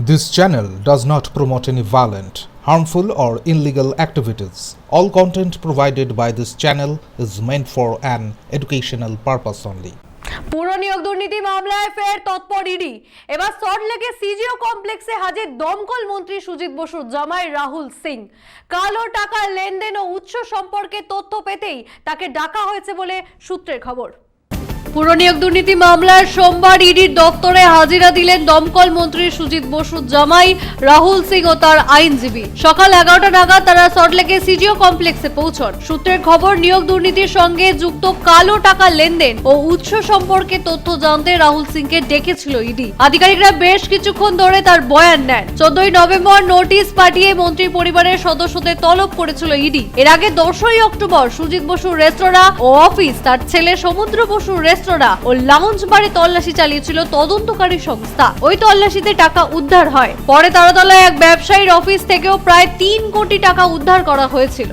This channel does not promote any violent, harmful, or illegal activities. All content provided by this channel is meant for an educational purpose only. পুর নিয়োগ দুর্নীতি মামলায় ফের তৎপর ED. এবার সল্টলেকে CGO কমপ্লেক্সে হাজির দমকল মন্ত্রী সুজিত বসুর জামাই রাহুল সিং। কালো টাকা লেনদেন ও উৎস সম্পর্কে তথ্য পেতেই তাকে ডাকা হয়েছে বলে সূত্রের খবর। পুর নিয়োগ দুর্নীতি মামলার সোমবার ইডির দপ্তরে হাজিরা দিলেন দমকল মন্ত্রী সুজিত বসুর জামাই রাহুল সিং ও তার আইনজীবী। সকাল 11টা নাগাদ তারা সল্টলেকে সিজিও কমপ্লেক্সে পৌঁছন। সূত্রের খবর, নিয়োগ দুর্নীতির সঙ্গে যুক্ত কালো টাকা লেনদেন ও উৎস সম্পর্কে তথ্য জানতে রাহুল সিংকে ডেকেছিল ইডি। আধিকারিকরা বেশ কিছুক্ষণ ধরে তার বয়ান নেন। 14ই নভেম্বর নোটিশ পাঠিয়ে মন্ত্রী পরিবারের সদস্যদের তলব করেছিল ইডি। এর আগে 10ই অক্টোবর সুজিত বসুর রেস্তোরাঁ ও অফিস, তার ছেলে সমুদ্র বসুর রেস্তোরাঁ ও লাউঞ্জ বারে তল্লাশি চালিয়েছিল তদন্তকারী সংস্থা। ওই তল্লাশিতে টাকা উদ্ধার হয়। পরে তারাতলায় এক ব্যবসায়ীর অফিস থেকেও প্রায় 3 কোটি টাকা উদ্ধার করা হয়েছিল।